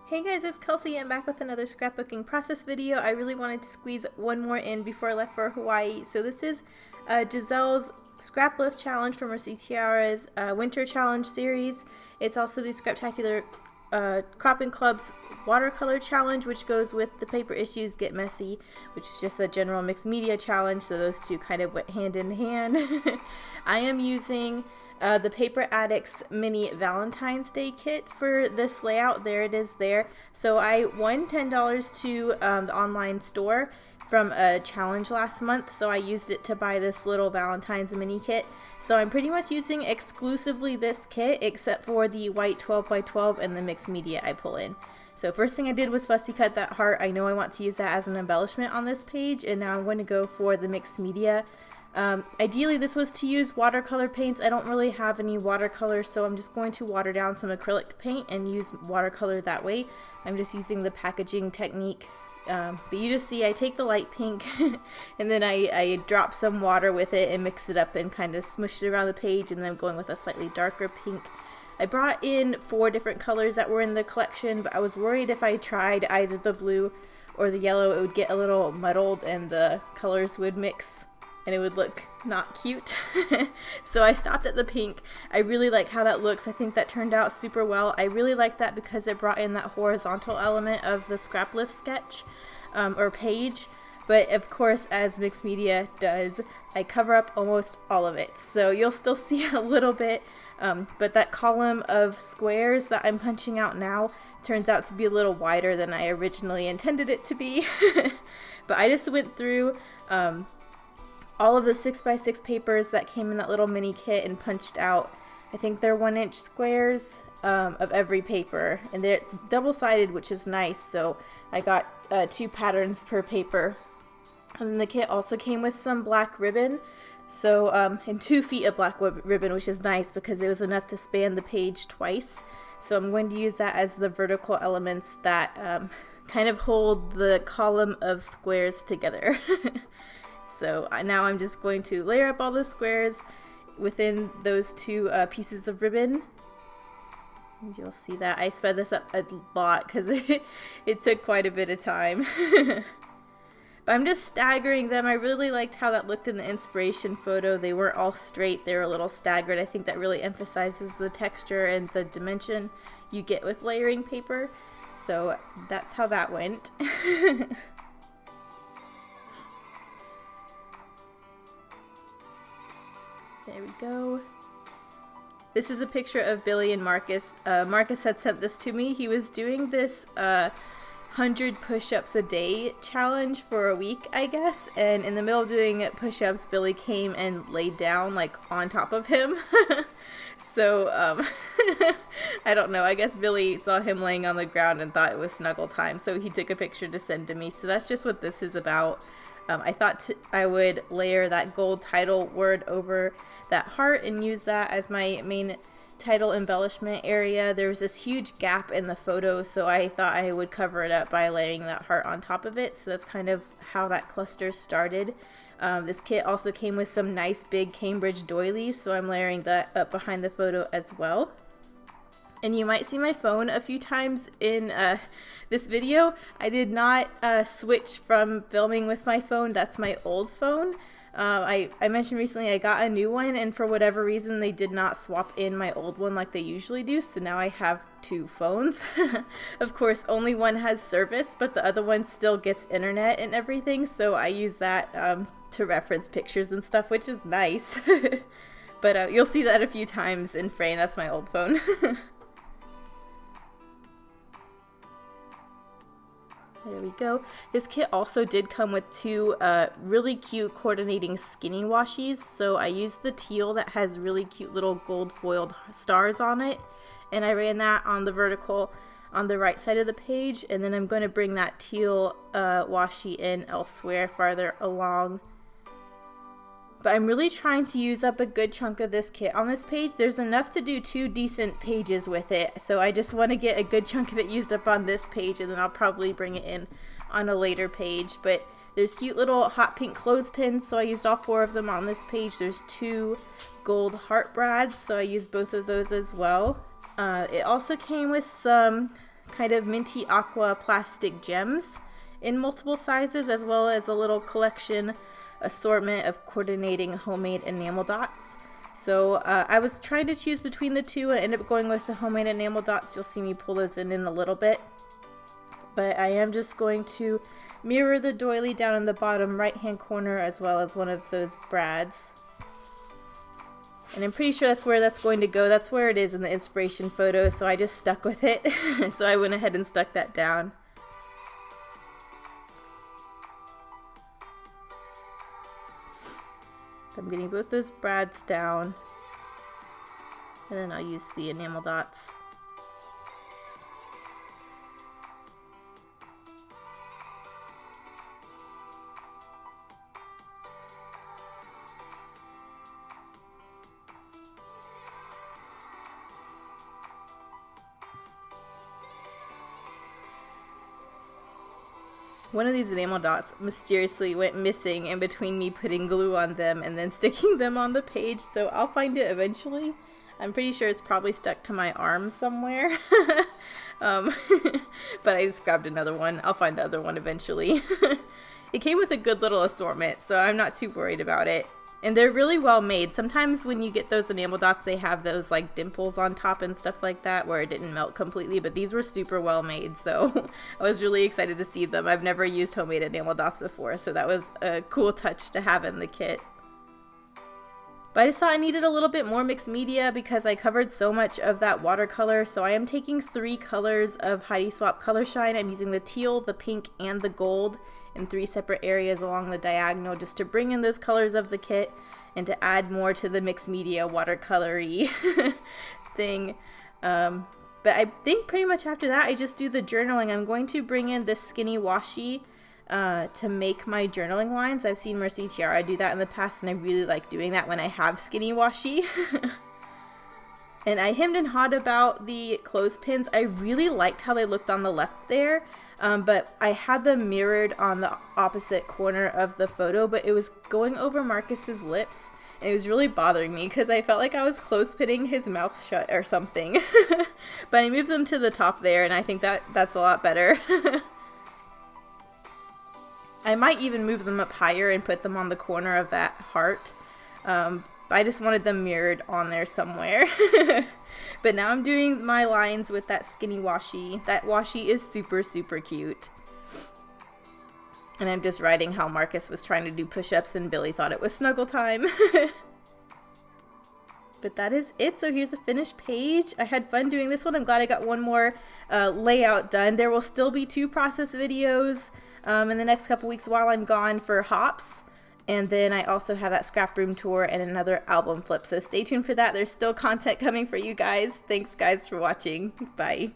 Hey guys, it's Kelsey. I'm back with another scrapbooking process video. I really wanted to squeeze one more in before I left for Hawaii. So this is Gisele's Scraplift challenge from her Tiara's winter challenge series. It's also the Scraptacular Cropping Club's watercolor challenge, which goes with the Paper Issues Get Messy, which is just a general mixed media challenge. So those two kind of went hand in hand. I am using the Paper Addict's mini Valentine's Day kit for this layout. There it is there. So I won $10 to the online store from a challenge last month, so I used it to buy this little Valentine's mini kit. So I'm pretty much using exclusively this kit except for the white 12x12 and the mixed media I pull in. So first thing I did was fussy cut that heart. I know I want to use that as an embellishment on this page, and now I'm going to go for the mixed media. Ideally this was to use watercolor paints. I don't really have any watercolor, so I'm just going to water down some acrylic paint and use watercolor that way. I'm just using the packaging technique. But you just see I take the light pink and then I drop some water with it and mix it up and kind of smush it around the page, and then I'm going with a slightly darker pink. I brought in 4 different colors that were in the collection, but I was worried if I tried either the blue or the yellow it would get a little muddled and the colors would mix and it would look not cute. So I stopped at the pink. I really like how that looks. I think that turned out super well. I really like that because it brought in that horizontal element of the scraplift sketch or page. But of course, as mixed media does, I cover up almost all of it. So you'll still see a little bit, but that column of squares that I'm punching out now turns out to be a little wider than I originally intended it to be. But I just went through all of the 6x6 papers that came in that little mini kit and punched out, I think they're 1-inch squares of every paper, and it's double-sided, which is nice. So I got 2 patterns per paper. And then the kit also came with some black ribbon, so and 2 feet of black ribbon, which is nice because it was enough to span the page twice. So I'm going to use that as the vertical elements that kind of hold the column of squares together. So now I'm just going to layer up all the squares within those 2 pieces of ribbon. And you'll see that I sped this up a lot because it took quite a bit of time. But I'm just staggering them. I really liked how that looked in the inspiration photo. They weren't all straight, they were a little staggered. I think that really emphasizes the texture and the dimension you get with layering paper. So that's how that went. There we go. This is a picture of Billy and Marcus. Marcus had sent this to me. He was doing this 100 push-ups a day challenge for a week, I guess. And in the middle of doing push-ups, Billy came and laid down like on top of him. So I don't know. I guess Billy saw him laying on the ground and thought it was snuggle time. So he took a picture to send to me. So that's just what this is about. I thought I would layer that gold title word over that heart and use that as my main title embellishment area. There was this huge gap in the photo, so I thought I would cover it up by layering that heart on top of it. So that's kind of how that cluster started. This kit also came with some nice big Cambridge doilies, so I'm layering that up behind the photo as well. And you might see my phone a few times in this video. I did not switch from filming with my phone. That's my old phone. I mentioned recently I got a new one, and for whatever reason they did not swap in my old one like they usually do, so now I have 2 phones. Of course, only one has service, but the other one still gets internet and everything, so I use that to reference pictures and stuff, which is nice. But you'll see that a few times in frame. That's my old phone. There we go. This kit also did come with 2 really cute coordinating skinny washies. So I used the teal that has really cute little gold foiled stars on it. And I ran that on the vertical on the right side of the page. And then I'm going to bring that teal washi in elsewhere farther along. But I'm really trying to use up a good chunk of this kit. On this page, there's enough to do 2 decent pages with it. So I just want to get a good chunk of it used up on this page, and then I'll probably bring it in on a later page. But there's cute little hot pink clothespins, so I used all 4 of them on this page. There's 2 gold heart brads, so I used both of those as well. It also came with some kind of minty aqua plastic gems in multiple sizes, as well as a little collection assortment of coordinating homemade enamel dots. So I was trying to choose between the two and ended up going with the homemade enamel dots. You'll see me pull those in a little bit. But I am just going to mirror the doily down in the bottom right hand corner, as well as one of those brads. And I'm pretty sure that's where that's going to go. That's where it is in the inspiration photo, so I just stuck with it. So I went ahead and stuck that down. I'm getting both those brads down, and then I'll use the enamel dots. One of these enamel dots mysteriously went missing in between me putting glue on them and then sticking them on the page, so I'll find it eventually. I'm pretty sure it's probably stuck to my arm somewhere. But I just grabbed another one. I'll find the other one eventually. It came with a good little assortment, so I'm not too worried about it. And they're really well made. Sometimes when you get those enamel dots, they have those like dimples on top and stuff like that where it didn't melt completely, but these were super well made, so I was really excited to see them. I've never used homemade enamel dots before, so that was a cool touch to have in the kit. But I just thought I needed a little bit more mixed media because I covered so much of that watercolor, so I am taking 3 colors of Heidi Swapp Color Shine. I'm using the teal, the pink, and the gold in 3 separate areas along the diagonal just to bring in those colors of the kit and to add more to the mixed media watercolory thing. But I think pretty much after that I just do the journaling. I'm going to bring in this skinny washi to make my journaling lines. I've seen Mercy Tiara do that in the past, and I really like doing that when I have skinny washi. And I hemmed and hawed about the clothespins. I really liked how they looked on the left there, but I had them mirrored on the opposite corner of the photo, but it was going over Marcus's lips, and it was really bothering me because I felt like I was clothespinning his mouth shut or something. But I moved them to the top there, and I think that's a lot better. I might even move them up higher and put them on the corner of that heart. I just wanted them mirrored on there somewhere. But now I'm doing my lines with that skinny washi. That washi is super, super cute. And I'm just writing how Marcus was trying to do push-ups and Billy thought it was snuggle time. But that is it. So here's the finished page. I had fun doing this one. I'm glad I got one more layout done. There will still be 2 process videos in the next couple weeks while I'm gone for hops. And then I also have that scrap room tour and another album flip. So stay tuned for that. There's still content coming for you guys. Thanks guys for watching. Bye.